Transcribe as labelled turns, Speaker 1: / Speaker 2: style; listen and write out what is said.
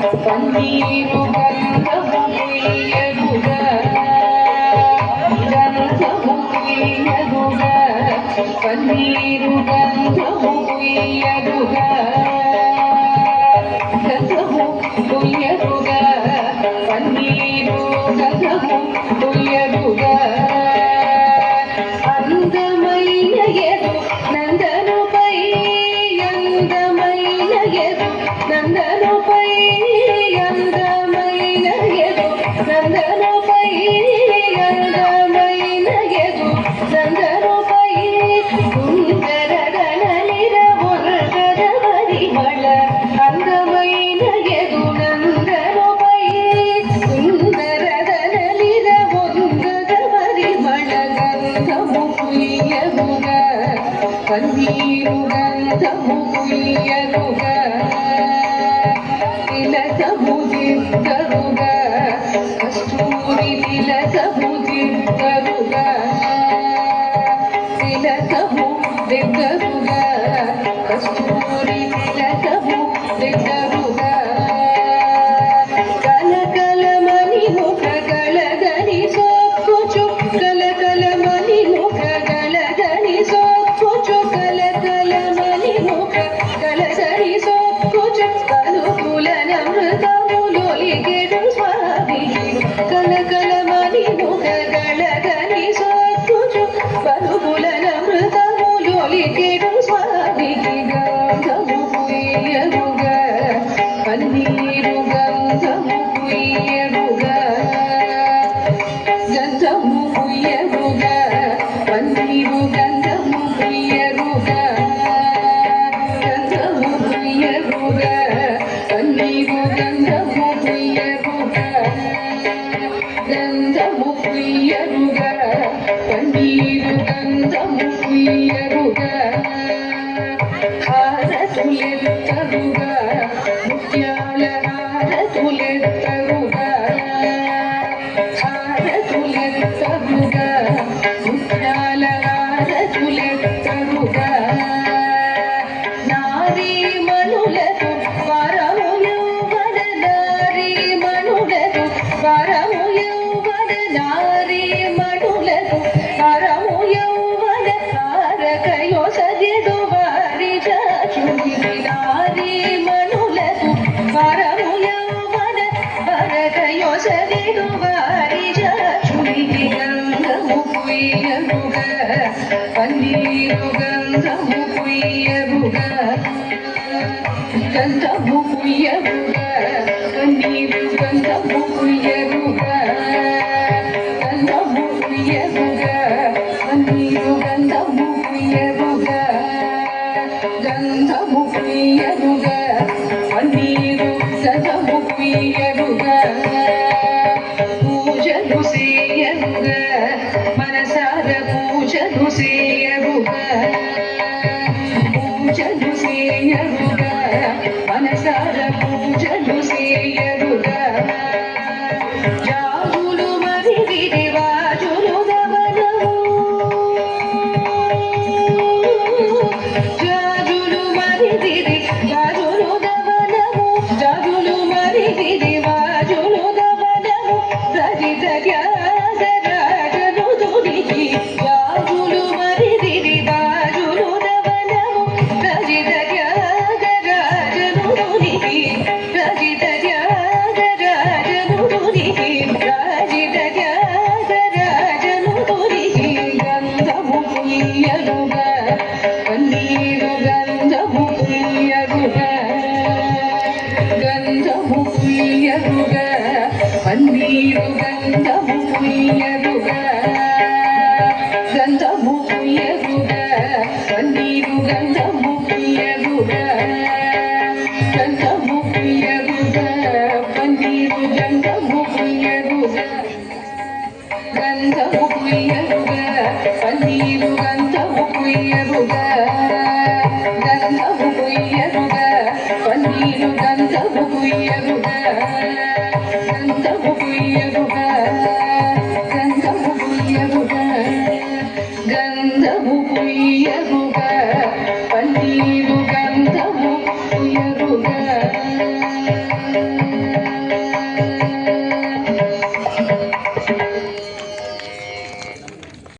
Speaker 1: పన్నీరు గంధము కుయ్యరుగా గంధము కుయ్యరుగా పన్నీరు గంధము కుయ్యరుగా గంధము కుయ్యరుగా పన్నీరు గంధము కుయ్యరుగా అందమైన ఎదు నందనుపై అందమైన ఎదు నందనుపై అందమైన ఎదు నందనుపై అందమైన ఎదు నందనుపై సుందరగణలిర మురగద పరిమళ అందమైన ఎదు నందనుపై సుందరగణలిర మురగద పరిమళ గంధము కుయ్యరుగా పన్నీరు గంధము కుయ్యరుగా తిలకము దిద్దరుగా కస్తూరి తిలకము దిద్దరుగా తిలకము దిద్దరుగా కస్తూరి తిలకము దిద్దరుగా కలకలమని ముఖ గలగని సోక్కుచు కలకలమని ముఖ గలగని సోక్కుచు కలకలమని ముఖ గలగని సోక్కుచు కలుకులనమృతములొలిగెడు స్వామికి కలకలమని ముఖ గలగని సోక్కుచు కలుకులనమృతములొలిగెడు స్వామికి గంధము కుయ్యరుగా పన్నీరు గంధము కుయ్యరుగా గంధము కుయ్యరుగా పన్నీరు గంధము కుయ్యరుగా గంధము కుయ్యరుగా పన్నీరు గంధము కుయ్యరుగా గంధము కుయ్యరుగా పన్నీరు గంధము కుయ్యరుగా హారతులెత్తరుగా ముత్యాల హారతులెత్తరుగా హారతులెత్తరుగా ముత్యాల హారతులెత్తరుగా నారీ మనులకు వరము యౌవన నారీ మనులకు వరము యౌవన నారీ మనులకు వరము యౌవన తారకయో సజెడు వారి చాచుని నారీ మనులకు వరము యౌవన తారకయో సజెడు వారి చాచుని గంధము కుయ్యరుగా పన్నీరు గంధము కుయ్యరుగా గంధము కుయ్యరుగా పన్నీరు గంధము కుయ్యరుగా గంధము కుయ్యరుగా పన్నీరు గంధము కుయ్యరుగా గంధము కుయ్యరుగా పన్నీరు గంధము కుయ్యరుగా పూజలు చేయరుగా మనసార పూజలు చేయరుగా పూజలు చేయరుగా మనసార పూజలు చేయరుగా జాగులు మరి విరివాజులు గమనము జాగులు మరి విరివాజులు గమనము జాగులు మరి విరివాజులు గమనము రజిత త్యాగరాజను తుడికి జాగులు మరి విరివాజులు గమనము రజిత త్యాగరాజను తుడికి రజిత త్యాగరాజను తుడికి రజిత త్యాగరాజను తుడికి గంధము కుయ్యరుగా పన్నీరు గంధము కుయ్యరుగా గంధము కుయ్యరుగా పన్నీరు గంధము కుయ్యరుగా గంధము కుయ్యరుగా పన్నీరు గంధము కుయ్యరుగా గంధము కుయ్యరుగా పన్నీరు గంధము కుయ్యరుగా గంధము కుయ్యరుగా పన్నీరు గంధము కుయ్యరుగా గంధము కుయ్యరుగా పన్నీరు గంధము కుయ్యరుగా